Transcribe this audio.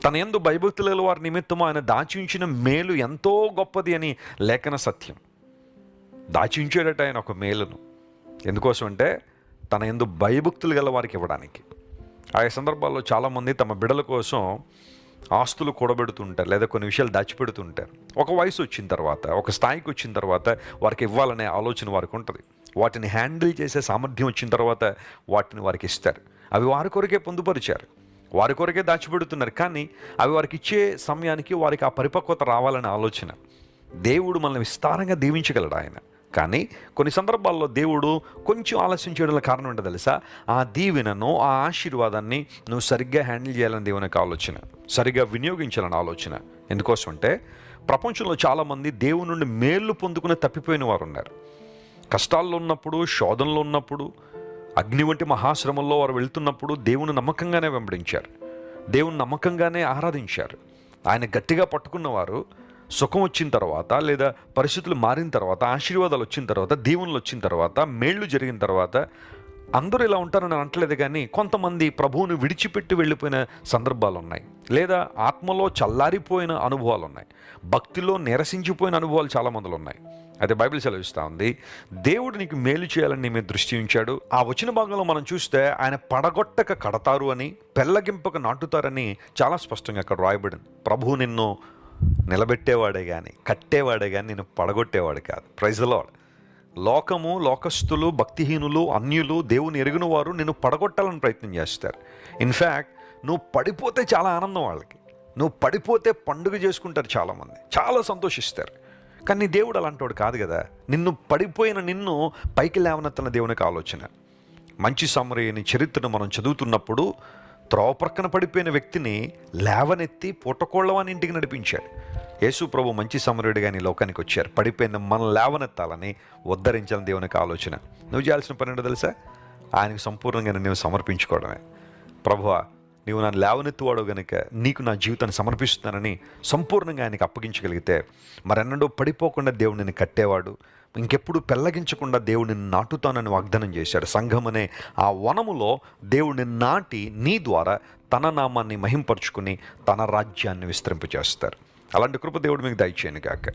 తన యందు భయభక్తుల వారి నిమిత్తము ఆయన దాచి ఉంచిన మేలు ఎంతో గొప్పది అని లేఖన సత్యం. దాచి ఉంచాడట ఆయన ఒక మేలును. ఎందుకోసం అంటే తన యందు భయభక్తులు గల వారికి ఇవ్వడానికి. ఆయా సందర్భాల్లో చాలామంది తమ బిడ్డల కోసం ఆస్తులు కూడబెడుతుంటారు, లేదా కొన్ని విషయాలు దాచిపెడుతుంటారు. ఒక వయసు వచ్చిన తర్వాత, ఒక స్థాయికి వచ్చిన తర్వాత వారికి ఇవ్వాలనే ఆలోచన వారికి ఉంటుంది. వాటిని హ్యాండిల్ చేసే సామర్థ్యం వచ్చిన తర్వాత వాటిని వారికి ఇస్తారు. అవి వారి కొరకే పొందుపరిచారు, వారి కొరకే దాచిపెడుతున్నారు. కానీ అవి వారికి ఇచ్చే సమయానికి వారికి ఆ పరిపక్వత రావాలనే ఆలోచన. దేవుడు మనల్ని విస్తారంగా దీవించగలడు ఆయన. కానీ కొన్ని సందర్భాల్లో దేవుడు కొంచెం ఆలస్యం చేయడంలో కారణం ఏంటో తెలుసా? ఆ దీవెనను, ఆ ఆశీర్వాదాన్ని నువ్వు సరిగ్గా హ్యాండిల్ చేయాలని దేవుని యొక్క ఆలోచన, సరిగ్గా వినియోగించాలని ఆలోచన. ఎందుకోసం అంటే ప్రపంచంలో చాలామంది దేవుని నుండి మేలు పొందుకుని తప్పిపోయిన వారు ఉన్నారు. కష్టాల్లో ఉన్నప్పుడు, శోధనలో ఉన్నప్పుడు, అగ్ని వంటి మహాశ్రమంలో వారు వెళ్తున్నప్పుడు దేవుని నమ్మకంగానే వెంబడించారు, దేవుని నమ్మకంగానే ఆరాధించారు. ఆయన గట్టిగా పట్టుకున్నవారు సుఖం వచ్చిన తర్వాత, లేదా పరిస్థితులు మారిన తర్వాత, ఆశీర్వాదాలు వచ్చిన తర్వాత, దీవెనలు వచ్చిన తర్వాత, మేళ్లు జరిగిన తర్వాత అందరూ ఇలా ఉంటారని అనట్లేదు. కానీ కొంతమంది ప్రభువుని విడిచిపెట్టి వెళ్ళిపోయిన సందర్భాలు ఉన్నాయి, లేదా ఆత్మలో చల్లారిపోయిన అనుభవాలు ఉన్నాయి, భక్తిలో నిరసించిపోయిన అనుభవాలు చాలామందిలో ఉన్నాయి. అయితే బైబిల్ సెలవిస్తూ ఉంది, దేవుడు నీకు మేలు చేయాలని నీ మీద దృష్టి ఉంచాడు. ఆ వచ్చిన భాగంలో మనం చూస్తే ఆయన పడగొట్టక కడతారు అని, పెళ్ళగింపక నాటుతారని చాలా స్పష్టంగా అక్కడ రాయబడింది. ప్రభువు నిన్ను నిలబెట్టేవాడే కానీ, కట్టేవాడే కానీ నిన్ను పడగొట్టేవాడు కాదు. Praise the Lord. లోకము, లోకస్తులు, భక్తిహీనులు, అన్యులు, దేవుని ఎరుగున వారు నిన్ను పడగొట్టాలని ప్రయత్నం చేస్తారు. ఇన్ఫ్యాక్ట్ నువ్వు పడిపోతే చాలా ఆనందం వాళ్ళకి, నువ్వు పడిపోతే పండుగ చేసుకుంటారు చాలామంది, చాలా సంతోషిస్తారు. కానీ దేవుడు అలాంటివాడు కాదు కదా. నిన్ను పడిపోయిన నిన్ను పైకి లేవనెత్తన దేవునికి ఆలోచన. మంచి సమరయుని చరిత్రను మనం చదువుతున్నప్పుడు త్రోవ ప్రక్కన పడిపోయిన వ్యక్తిని లేవనెత్తి పూటకోళ్ళవాని ఇంటికి నడిపించాడు. యేసు ప్రభు మంచి సమరయుడిగా నీ లోకానికి వచ్చారు. పడిపోయిన మనం లేవనెత్తాలని, ఉద్ధరించాలని దేవునికి ఆలోచన. నువ్వు చేయాల్సిన పని ఏంటో తెలుసా? ఆయనకు సంపూర్ణంగా నువ్వు సమర్పించుకోవడమే. ప్రభువా, నీవు నన్ను లేవనెత్తువాడు కనుక నీకు నా జీవితాన్ని సమర్పిస్తున్నానని సంపూర్ణంగా ఆయనకు అప్పగించగలిగితే మరెన్నడూ పడిపోకుండా దేవుడు నిన్ను కట్టేవాడు, ఇంకెప్పుడు పెళ్ళగించకుండా దేవుడిని నాటుతానని వాగ్దానం చేశాడు. సంఘం అనే ఆ వనములో దేవుడిని నాటి నీ ద్వారా తన నామాన్ని మహింపరుచుకుని తన రాజ్యాన్ని విస్తరింపచేస్తారు. అలాంటి కృప దేవుడు మీకు దయచేయను గాక.